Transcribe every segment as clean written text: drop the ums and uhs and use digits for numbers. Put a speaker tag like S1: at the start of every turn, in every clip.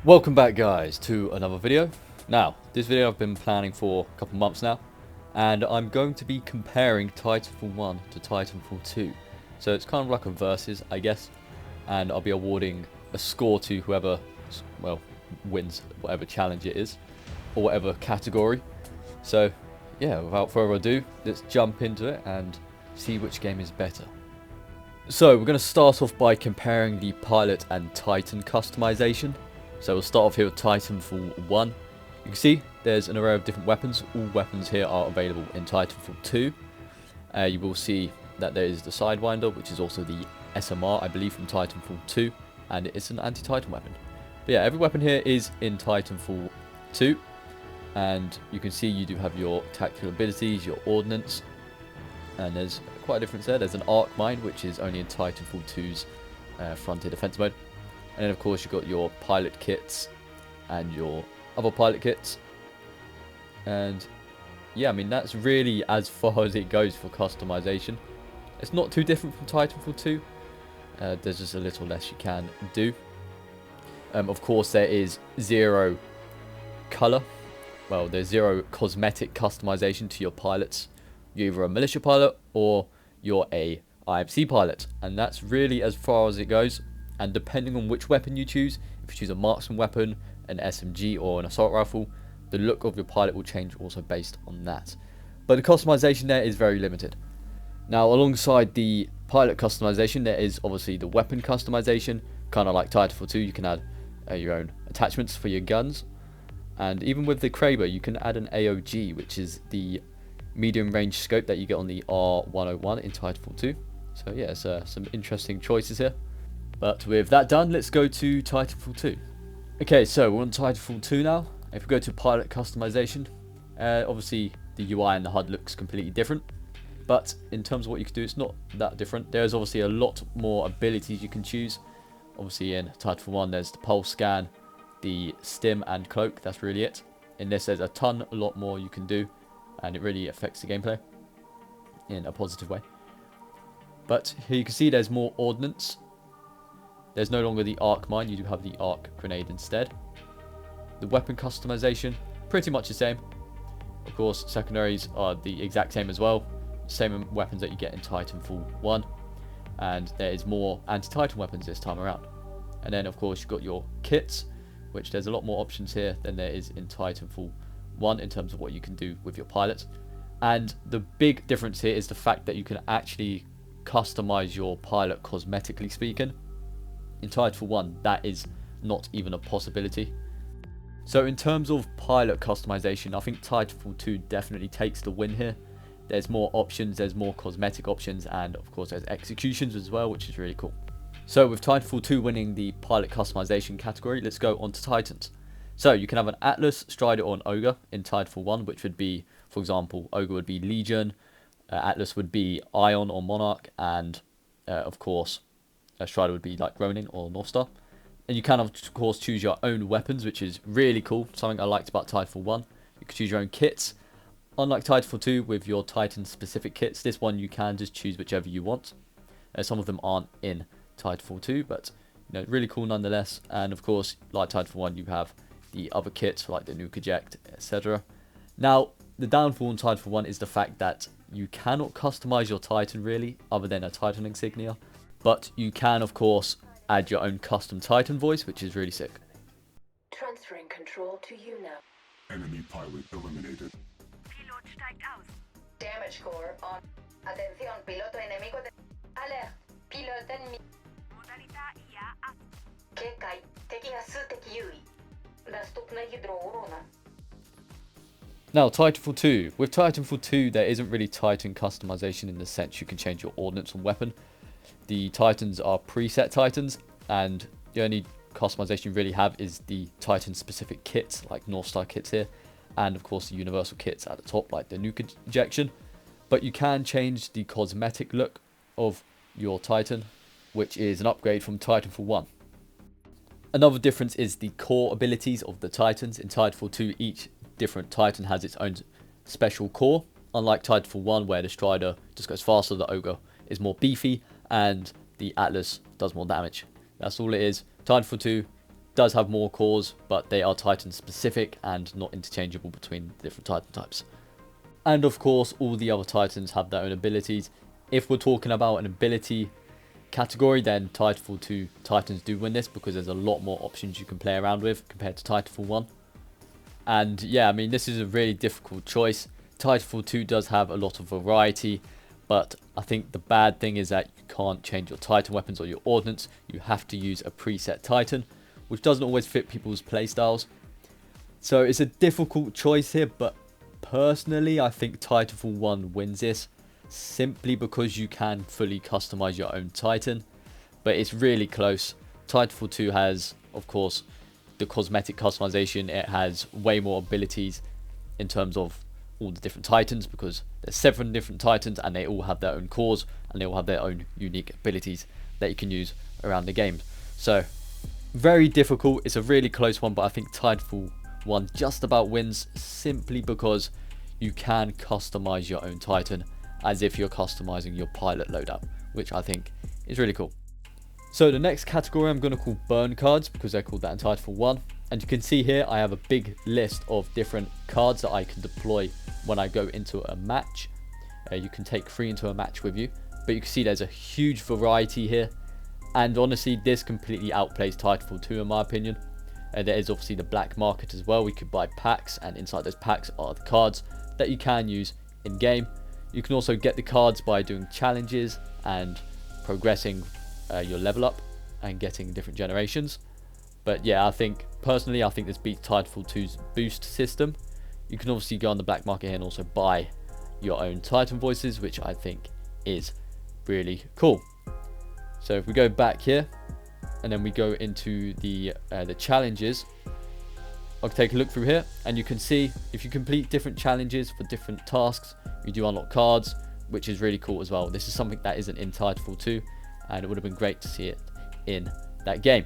S1: Welcome back guys to another video. Now, this video I've been planning for a couple months now, and I'm going to be comparing Titanfall 1 to Titanfall 2. So it's kind of like a versus, I guess, and I'll be awarding a score to whoever, well, wins whatever challenge it is, or whatever category. So yeah, without further ado, let's jump into it and see which game is better. So we're going to start off by comparing the pilot and Titan customization. So we'll start off here with Titanfall 1. You can see there's an array of different weapons. All weapons here are available in Titanfall 2. You will see that there is the Sidewinder, which is also the SMR, I believe, from Titanfall 2. And it's an anti-Titan weapon. But yeah, every weapon here is in Titanfall 2. And you can see you do have your tactical abilities, your ordnance. And there's quite a difference there. There's an arc mine, which is only in Titanfall 2's frontier defense mode. And then of course you've got your pilot kits and your other pilot kits. And yeah, I mean that's really as far as it goes for customization. It's not too different from Titanfall 2. There's just a little less you can do. Of course there is zero color. Well, there's zero cosmetic customization to your pilots. You're either a militia pilot or you're a IMC pilot. And that's really as far as it goes. And depending on which weapon you choose, if you choose a marksman weapon, an SMG or an assault rifle, the look of your pilot will change also based on that. But the customization there is very limited. Now alongside the pilot customization, there is obviously the weapon customization. Kind of like Titanfall 2, you can add your own attachments for your guns. And even with the Kraber, you can add an AOG, which is the medium range scope that you get on the R101 in Titanfall 2. So yeah, it's some interesting choices here. But with that done, let's go to Titanfall 2. Okay, so we're on Titanfall 2 now. If we go to pilot customization, obviously the UI and the HUD looks completely different. But in terms of what you can do, it's not that different. There's obviously a lot more abilities you can choose. Obviously in Titanfall 1, there's the pulse scan, the stim and cloak. That's really it. In this, there's a lot more you can do. And it really affects the gameplay in a positive way. But here you can see there's more ordnance. There's no longer the arc mine, you do have the arc grenade instead. The weapon customization, pretty much the same. Of course, secondaries are the exact same as well. Same weapons that you get in Titanfall 1. And there is more anti-Titan weapons this time around. And then of course you've got your kits, which there's a lot more options here than there is in Titanfall 1 in terms of what you can do with your pilots. And the big difference here is the fact that you can actually customize your pilot cosmetically speaking. In Titanfall 1, that is not even a possibility. So in terms of pilot customization, I think Titanfall 2 definitely takes the win here. There's more options, there's more cosmetic options, and of course there's executions as well, which is really cool. So with Titanfall 2 winning the pilot customization category, let's go on to Titans. So you can have an Atlas, Strider, or an Ogre in Titanfall 1, which would be, for example, Ogre would be Legion, Atlas would be Ion or Monarch, and of course Strider would be like Ronin or North Star. And you can of course choose your own weapons, which is really cool. Something I liked about Titanfall 1. You can choose your own kits. Unlike Titanfall 2 with your Titan specific kits, this one you can just choose whichever you want. Some of them aren't in Titanfall 2, but you know, really cool nonetheless. And of course, like Titanfall 1, you have the other kits like the Nuke Eject, etc. Now, the downfall in Titanfall 1 is the fact that you cannot customize your Titan really, other than a Titan insignia. But you can, of course, add your own custom Titan voice, which is really sick.
S2: Transferring control to you now.
S3: Enemy pilot eliminated.
S2: Pilot steigt aus. Damage core on. Atención, piloto enemigo de... Alert. Pilote enemigo. Modalità IA up. Kekaj. Taking a sutek Yui. Доступна ядро урона.
S1: Now, Titanfall 2. With Titanfall 2, there isn't really Titan customization in the sense you can change your ordnance and weapon. The Titans are preset Titans, and the only customization you really have is the Titan specific kits, like North Star kits here, and of course the universal kits at the top, like the Nuke Ejection. But you can change the cosmetic look of your Titan, which is an upgrade from Titanfall 1. Another difference is the core abilities of the Titans. In Titanfall 2, each different Titan has its own special core, unlike Titanfall 1 where the Strider just goes faster, the Ogre is more beefy, and the Atlas does more damage. That's all it is. Titanfall 2, does have more cores, but they are Titan specific and not interchangeable between different Titan types. And of course, all the other Titans have their own abilities. If we're talking about an ability category, then Titanfall 2 Titans do win this because there's a lot more options you can play around with compared to Titanfall 1. And yeah, I mean, this is a really difficult choice. Titanfall 2 does have a lot of variety, but I think the bad thing is that you can't change your Titan weapons or your ordnance. You have to use a preset Titan, which doesn't always fit people's playstyles. So it's a difficult choice here, but personally, I think Titanfall 1 wins this, simply because you can fully customize your own Titan, but it's really close. Titanfall 2 has, of course, the cosmetic customization. It has way more abilities in terms of all the different Titans, because there's 7 different Titans and they all have their own cores and they all have their own unique abilities that you can use around the game. So very difficult. It's a really close one, but I think Titanfall 1 just about wins, simply because you can customize your own Titan as if you're customizing your pilot loadout, which I think is really cool. So the next category I'm going to call burn cards, because they're called that in Titanfall 1. And you can see here I have a big list of different cards that I can deploy when I go into a match. You can take 3 into a match with you, but you can see there's a huge variety here. And honestly, this completely outplays Titanfall 2 in my opinion. There is obviously the black market as well. We could buy packs, and inside those packs are the cards that you can use in game. You can also get the cards by doing challenges and progressing your level up and getting different generations. But yeah, personally I think this beats Titanfall 2's boost system. You can obviously go on the black market here and also buy your own Titan voices, which I think is really cool. So if we go back here and then we go into the challenges, I'll take a look through here, and you can see if you complete different challenges for different tasks, you do unlock cards, which is really cool as well. This is something that isn't in Titanfall 2, and it would have been great to see it in that game.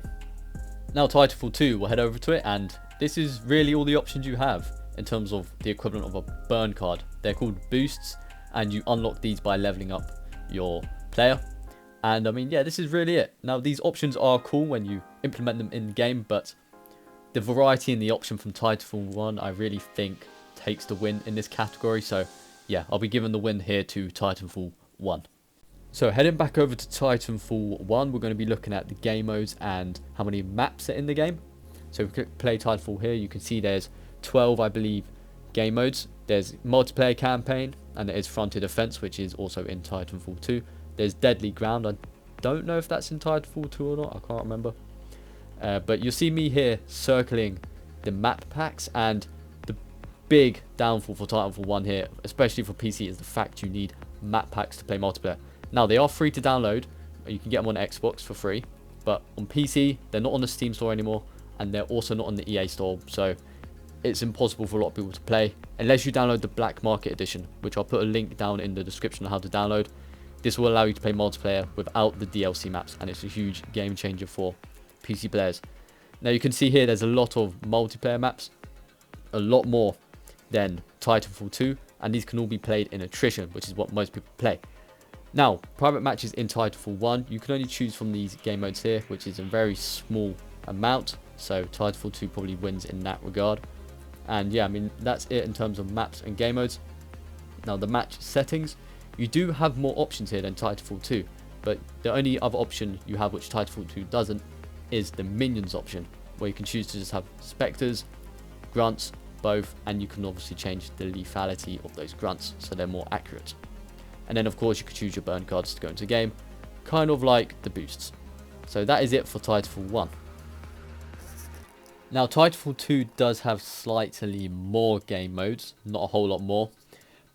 S1: Now Titanfall 2, we'll head over to it, and this is really all the options you have in terms of the equivalent of a burn card. They're called boosts, and you unlock these by leveling up your player. And I mean, yeah, this is really it. Now these options are cool when you implement them in game, but the variety in the option from Titanfall 1 I really think takes the win in this category. So yeah, I'll be giving the win here to Titanfall 1. So heading back over to Titanfall 1, we're going to be looking at the game modes and how many maps are in the game. So if we play Titanfall here, you can see there's 12, I believe, game modes. There's multiplayer campaign, and there is frontier defense, which is also in Titanfall 2. There's deadly ground. I don't know if that's in Titanfall 2 or not. I can't remember. But you'll see me here circling the map packs, and the big downfall for Titanfall 1 here, especially for PC, is the fact you need map packs to play multiplayer. Now they are free to download. You can get them on Xbox for free, but on PC they're not on the Steam store anymore, and they're also not on the EA store, so it's impossible for a lot of people to play unless you download the Black Market Edition, which I'll put a link down in the description on how to download. This will allow you to play multiplayer without the DLC maps, and it's a huge game changer for PC players. Now you can see here there's a lot of multiplayer maps, a lot more than Titanfall 2, and these can all be played in attrition, which is what most people play. Now, private matches in Titanfall 1, you can only choose from these game modes here, which is a very small amount, so Titanfall 2 probably wins in that regard. And yeah, I mean, that's it in terms of maps and game modes. Now the match settings, you do have more options here than Titanfall 2, but the only other option you have which Titanfall 2 doesn't is the minions option, where you can choose to just have specters, grunts, both, and you can obviously change the lethality of those grunts so they're more accurate. And then of course you could choose your burn cards to go into the game, kind of like the boosts. So that is it for Titanfall 1. Now Titanfall 2 does have slightly more game modes, not a whole lot more,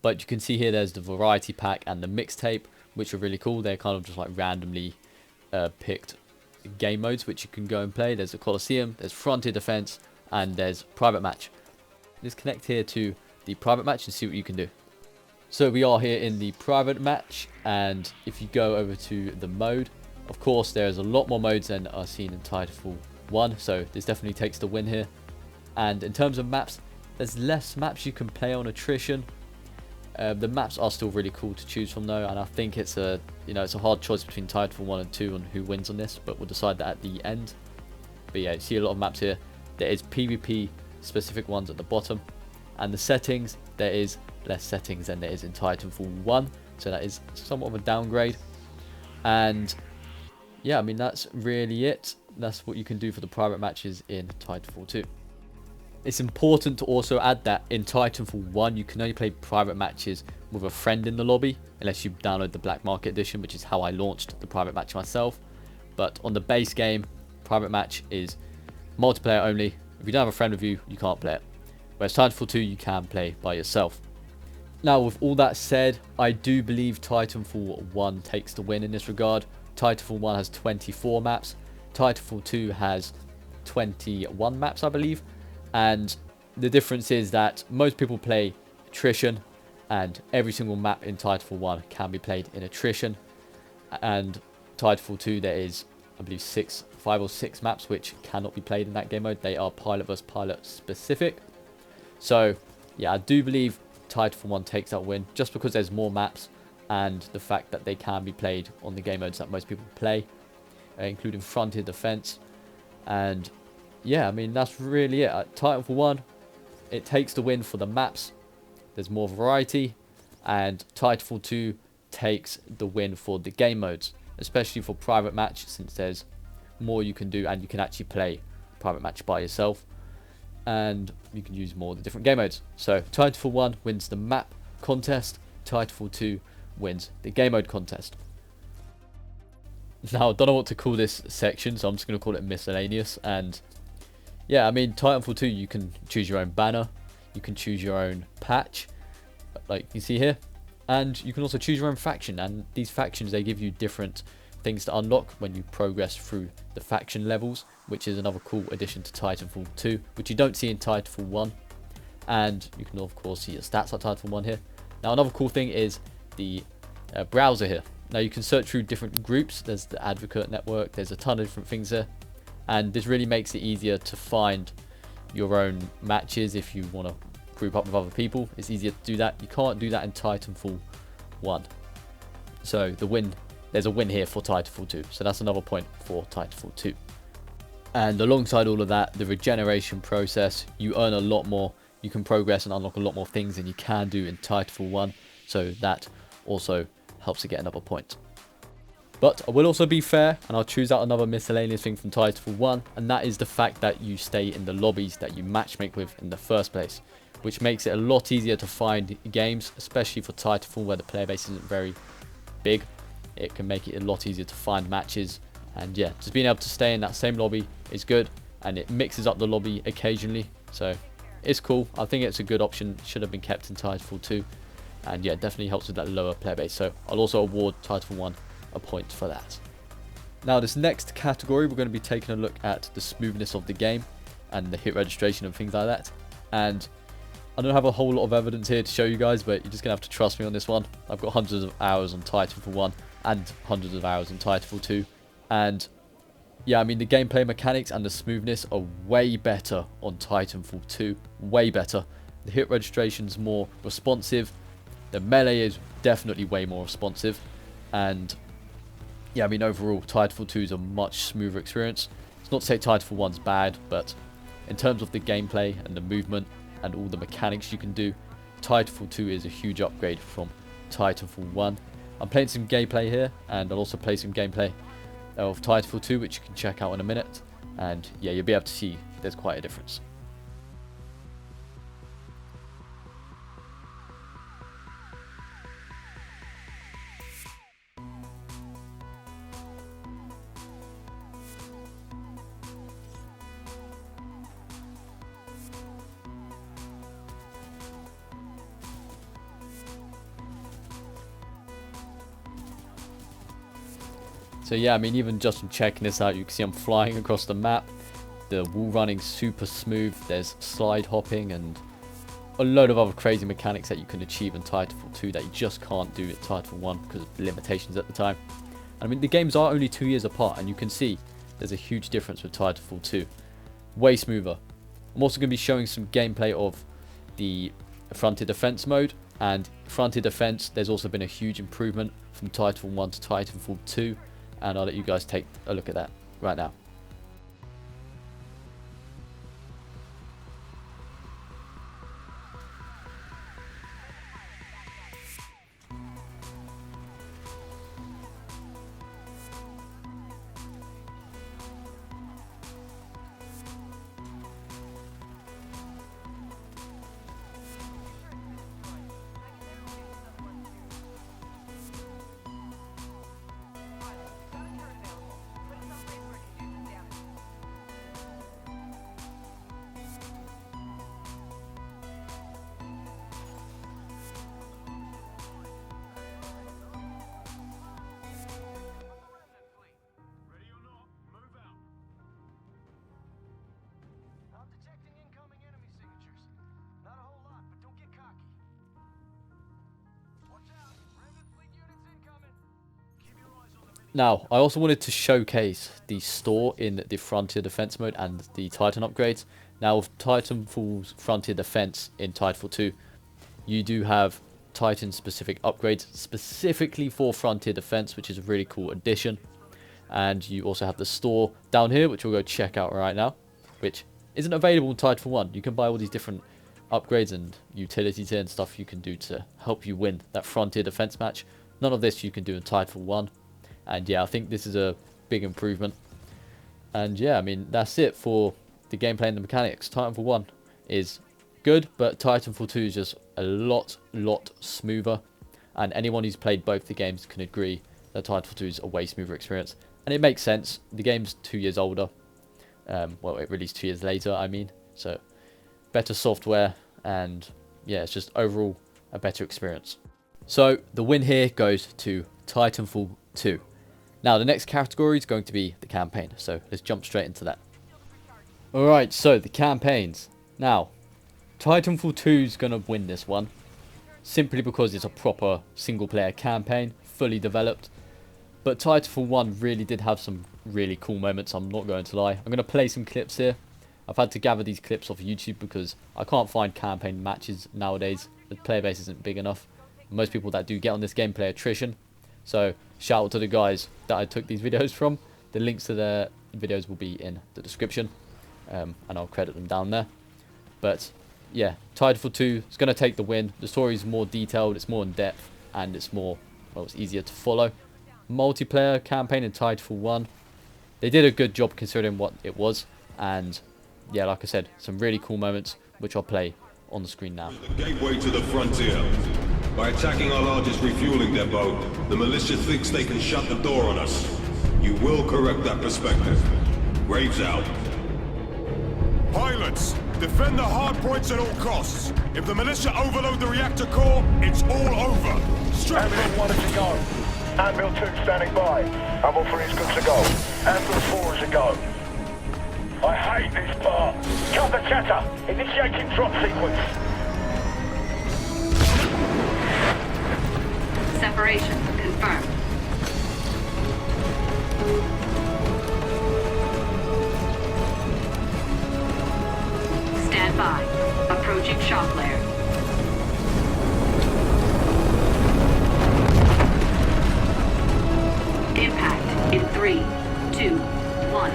S1: but you can see here there's the variety pack and the mixtape, which are really cool. They're kind of just like randomly picked game modes which you can go and play. There's a Coliseum, there's Frontier Defense, and there's Private Match. Let's connect here to the Private Match and see what you can do. So we are here in the Private Match, and if you go over to the mode, of course there's a lot more modes than are seen in Titanfall 1, so this definitely takes the win here. And in terms of maps, there's less maps you can play on attrition. The maps are still really cool to choose from though, and I think it's a hard choice between Titanfall 1 and 2 on who wins on this, but we'll decide that at the end. But yeah, you see a lot of maps here. There is PvP specific ones at the bottom. And the settings, there is less settings than there is in Titanfall 1. So that is somewhat of a downgrade. And yeah, I mean, that's really it. That's what you can do for the private matches in Titanfall 2. It's important to also add that in Titanfall 1, you can only play private matches with a friend in the lobby, unless you download the Black Market Edition, which is how I launched the private match myself. But on the base game, private match is multiplayer only. If you don't have a friend with you, you can't play it. Whereas Titanfall 2, you can play by yourself. Now, with all that said, I do believe Titanfall 1 takes the win in this regard. Titanfall 1 has 24 maps. Titanfall 2 has 21 maps, I believe. And the difference is that most people play attrition, and every single map in Titanfall 1 can be played in attrition. And Titanfall 2, there is, I believe, 5 or 6 maps which cannot be played in that game mode. They are pilot versus pilot specific. So, yeah, I do believe Titanfall 1 takes that win, just because there's more maps and the fact that they can be played on the game modes that most people play, including Frontier Defense. And yeah, I mean, that's really it. Titanfall 1, it takes the win for the maps. There's more variety. And Titanfall 2 takes the win for the game modes, especially for private match, since there's more you can do and you can actually play private match by yourself. And you can use more of the different game modes. So Titanfall 1 wins the map contest. Titanfall 2 wins the game mode contest. Now, I don't know what to call this section, so I'm just going to call it Miscellaneous. And yeah, I mean, Titanfall 2, you can choose your own banner. You can choose your own patch, like you see here. And you can also choose your own faction. And these factions, they give you different things to unlock when you progress through the faction levels, which is another cool addition to Titanfall 2, which you don't see in Titanfall 1. And you can, of course, see your stats like Titanfall 1 here. Now, another cool thing is the browser here. Now, you can search through different groups. There's the Advocate Network. There's a ton of different things there. And this really makes it easier to find your own matches if you want to group up with other people. It's easier to do that. You can't do that in Titanfall 1. So there's a win here for Titanfall 2. So that's another point for Titanfall 2. And alongside all of that, the regeneration process, you earn a lot more. You can progress and unlock a lot more things than you can do in Titanfall 1. So that also helps to get another point. But I will also be fair, and I'll choose out another miscellaneous thing from Titanfall 1, and that is the fact that you stay in the lobbies that you matchmake with in the first place, which makes it a lot easier to find games, especially for Titanfall where the player base isn't very big. It can make it a lot easier to find matches, and yeah, just being able to stay in that same lobby is good, and it mixes up the lobby occasionally, so it's cool. I think it's a good option, should have been kept in Titanfall 2, and yeah, it definitely helps with that lower player base, so I'll also award Titanfall 1 a point for that. Now, this next category, we're going to be taking a look at the smoothness of the game and the hit registration and things like that. And I don't have a whole lot of evidence here to show you guys, but you're just going to have to trust me on this one. I've got hundreds of hours on Titanfall 1 and hundreds of hours on Titanfall 2. And yeah, I mean, the gameplay mechanics and the smoothness are way better on Titanfall 2. Way better. The hit registration's more responsive. The melee is definitely way more responsive. And yeah, I mean, overall, Titanfall 2 is a much smoother experience. It's not to say Titanfall 1's bad, but in terms of the gameplay and the movement and all the mechanics you can do, Titanfall 2 is a huge upgrade from Titanfall 1. I'm playing some gameplay here, and I'll also play some gameplay of Titanfall 2, which you can check out in a minute. And yeah, you'll be able to see there's quite a difference. So yeah, I mean, even just from checking this out, you can see I'm flying across the map. The wall running super smooth. There's slide hopping and a load of other crazy mechanics that you can achieve in Titanfall 2 that you just can't do at Titanfall 1 because of limitations at the time. I mean, the games are only 2 years apart, and you can see there's a huge difference with Titanfall 2. Way smoother. I'm also going to be showing some gameplay of the Frontier Defense mode. And Frontier Defense, there's also been a huge improvement from Titanfall 1 to Titanfall 2. And I'll let you guys take a look at that right now. Now, I also wanted to showcase the store in the Frontier Defense mode and the Titan upgrades. Now, with Titanfall's Frontier Defense in Titanfall 2, you do have Titan-specific upgrades specifically for Frontier Defense, which is a really cool addition. And you also have the store down here, which we'll go check out right now, which isn't available in Titanfall 1. You can buy all these different upgrades and utilities here and stuff you can do to help you win that Frontier Defense match. None of this you can do in Titanfall 1. And yeah, I think this is a big improvement. And yeah, I mean, that's it for the gameplay and the mechanics. Titanfall 1 is good, but Titanfall 2 is just a lot smoother. And anyone who's played both the games can agree that Titanfall 2 is a way smoother experience. And it makes sense. The game's 2 years older. Well, it released 2 years later, I mean. So, better software. And yeah, it's just overall a better experience. So, the win here goes to Titanfall 2. Now, the next category is going to be the campaign. So, let's jump straight into that. Alright, so the campaigns. Now, Titanfall 2 is going to win this one. Simply because it's a proper single-player campaign, fully developed. But Titanfall 1 really did have some really cool moments, I'm not going to lie. I'm going to play some clips here. I've had to gather these clips off YouTube because I can't find campaign matches nowadays. The player base isn't big enough. Most people that do get on this game play attrition. So, shout out to the guys that I took these videos from. The links to their videos will be in the description. And I'll credit them down there. But, yeah, Titanfall 2 is going to take the win. The story is more detailed, it's more in depth, and it's more, well, it's easier to follow. Multiplayer campaign in Titanfall 1. They did a good job considering what it was. And, yeah, like I said, some really cool moments, which I'll play on the screen now.
S4: The gateway to the frontier. By attacking our largest refueling depot, the militia thinks they can shut the door on us. You will correct that perspective. Graves out.
S5: Pilots, defend the hard points at all costs. If the militia overload the reactor core, it's all over. Strap in.
S6: Anvil 1 is a go. Anvil 2 standing by. Anvil 3 is good to go. Anvil 4 is a go. I hate this part. Cut the chatter. Initiating drop sequence.
S2: Separation confirmed. Stand by. Approaching shock layer. Impact in 3, 2, 1.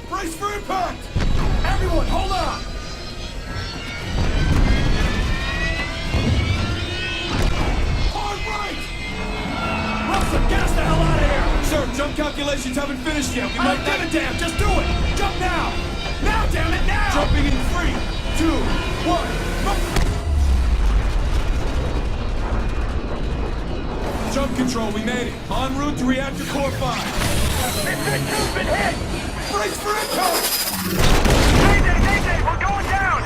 S5: Brace for impact! Everyone, hold on! Hard right! Russell, get us the hell out of here! Sir, jump calculations haven't finished yet. We might give a damn, just do it! Jump now! Now, damn it, now! Jumping in 3, 2, 1, Jump control, we made it. En route to reactor core 5.
S6: Mission 2's been hit!
S5: Brace for impact!
S6: Mayday, we're going down!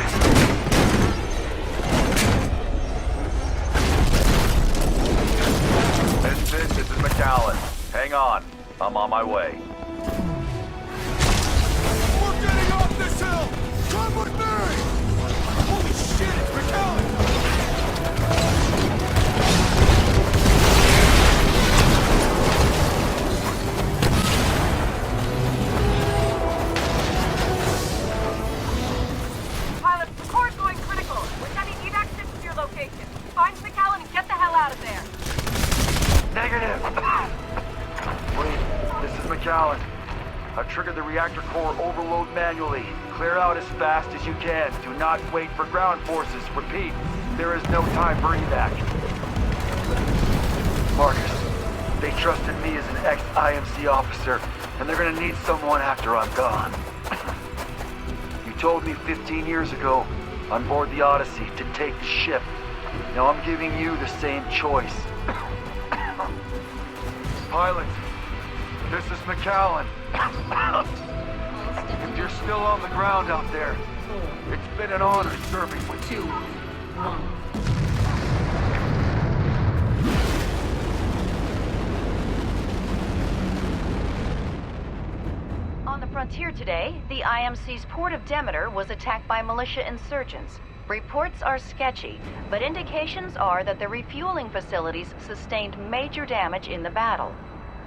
S7: This is McAllen. Hang on. I'm on my way.
S5: We're getting off this hill! Come with me! Holy shit, it's McAllen!
S8: Pilot, the core is going critical. We're sending evac ships to your location. Find McAllen and get the hell out of there.
S7: Negative. Wait, this is McAllen. I've triggered the reactor core overload manually. Clear out as fast as you can. Do not wait for ground forces. Repeat, there is no time for evac. Marcus, they trusted me as an ex-IMC officer, and they're gonna need someone after I'm gone. You told me 15 years ago, on board the Odyssey, to take the ship. Now I'm giving you the same choice. Pilot, this is McAllen. If you're still on the ground out there, it's been an honor serving with you.
S9: On the frontier today, the IMC's port of Demeter was attacked by militia insurgents. Reports are sketchy, but indications are that the refueling facilities sustained major damage in the battle.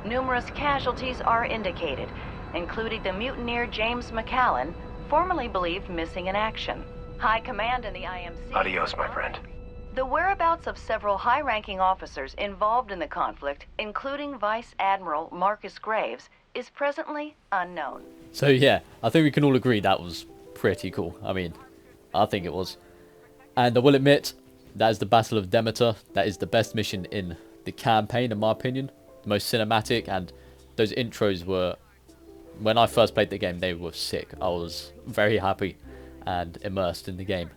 S9: Numerous casualties are indicated, including the mutineer James McCallan, formerly believed missing in action. High command in the IMC...
S6: Adios, my friend.
S9: The whereabouts of several high-ranking officers involved in the conflict, including Vice Admiral Marcus Graves, is presently unknown.
S1: So yeah, I think we can all agree that was pretty cool. I mean, I think it was. And I will admit, that is the Battle of Demeter. That is the best mission in the campaign, in my opinion. The most cinematic, and those intros were... When I first played the game, they were sick. I was very happy and immersed in the game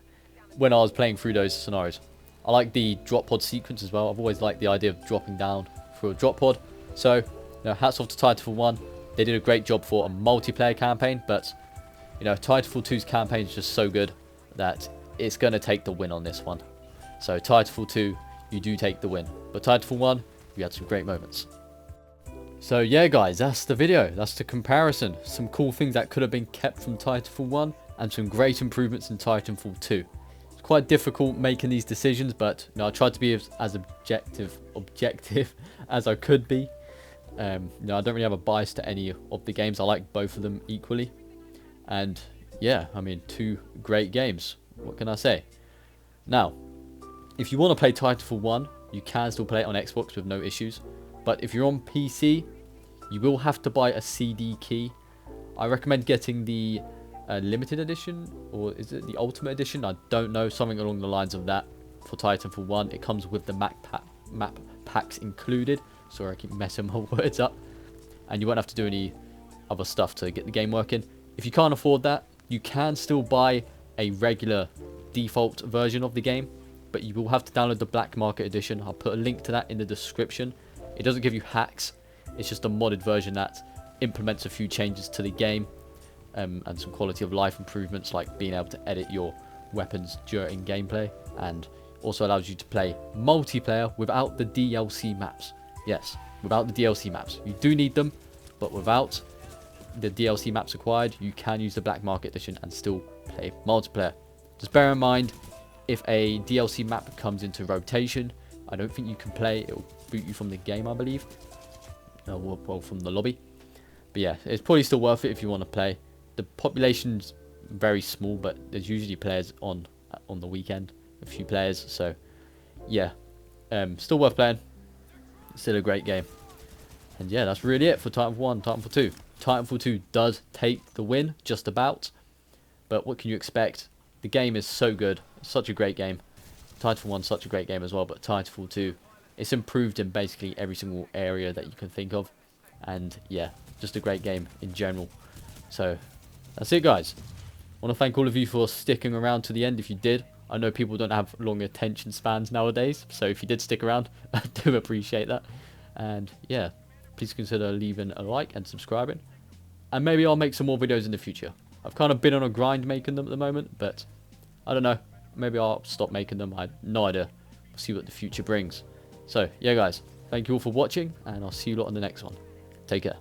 S1: when I was playing through those scenarios. I like the drop pod sequence as well. I've always liked the idea of dropping down through a drop pod. So, you know, hats off to Titanfall 1. They did a great job for a multiplayer campaign, but, you know, Titanfall 2's campaign is just so good that it's going to take the win on this one. So, Titanfall 2, you do take the win. But Titanfall 1, you had some great moments. So, yeah, guys, that's the video. That's the comparison. Some cool things that could have been kept from Titanfall 1 and some great improvements in Titanfall 2. It's quite difficult making these decisions, but you know, I tried to be as objective as I could be. You know, I don't really have a bias to any of the games. I like both of them equally. And yeah, I mean, two great games. What can I say? Now, if you want to play Titanfall 1, you can still play it on Xbox with no issues. But if you're on PC, you will have to buy a CD key. I recommend getting the limited edition, or is it the ultimate edition? I don't know, something along the lines of that for Titanfall 1. It comes with the map packs included. Sorry, I keep messing my words up. And you won't have to do any other stuff to get the game working. If you can't afford that, you can still buy a regular default version of the game, but you will have to download the Black Market edition. I'll put a link to that in the description. It doesn't give you hacks. It's just a modded version that implements a few changes to the game. And some quality of life improvements, like being able to edit your weapons during gameplay, and also allows you to play multiplayer without the DLC maps. Yes, without the DLC maps. You do need them, but without the DLC maps acquired, you can use the Black Market edition and still play multiplayer. Just bear in mind, if a DLC map comes into rotation, I don't think you can play. It will boot you from the game, I believe. Well, from the lobby. But yeah, it's probably still worth it if you want to play. The population's very small, but there's usually players on the weekend, a few players. So yeah, still worth playing. Still a great game. And yeah, that's really it for Titanfall 1, Titanfall 2. Titanfall 2 does take the win, just about. But what can you expect? The game is so good. It's such a great game. Titanfall 1 is such a great game as well, but Titanfall 2, it's improved in basically every single area that you can think of. And yeah, just a great game in general. So that's it, guys. I want to thank all of you for sticking around to the end if you did. I know people don't have long attention spans nowadays, so if you did stick around, I do appreciate that. And yeah, please consider leaving a like and subscribing. And maybe I'll make some more videos in the future. I've kind of been on a grind making them at the moment, but I don't know. Maybe I'll stop making them. I have no idea. We'll see what the future brings. So yeah, guys, thank you all for watching, and I'll see you lot on the next one. Take care.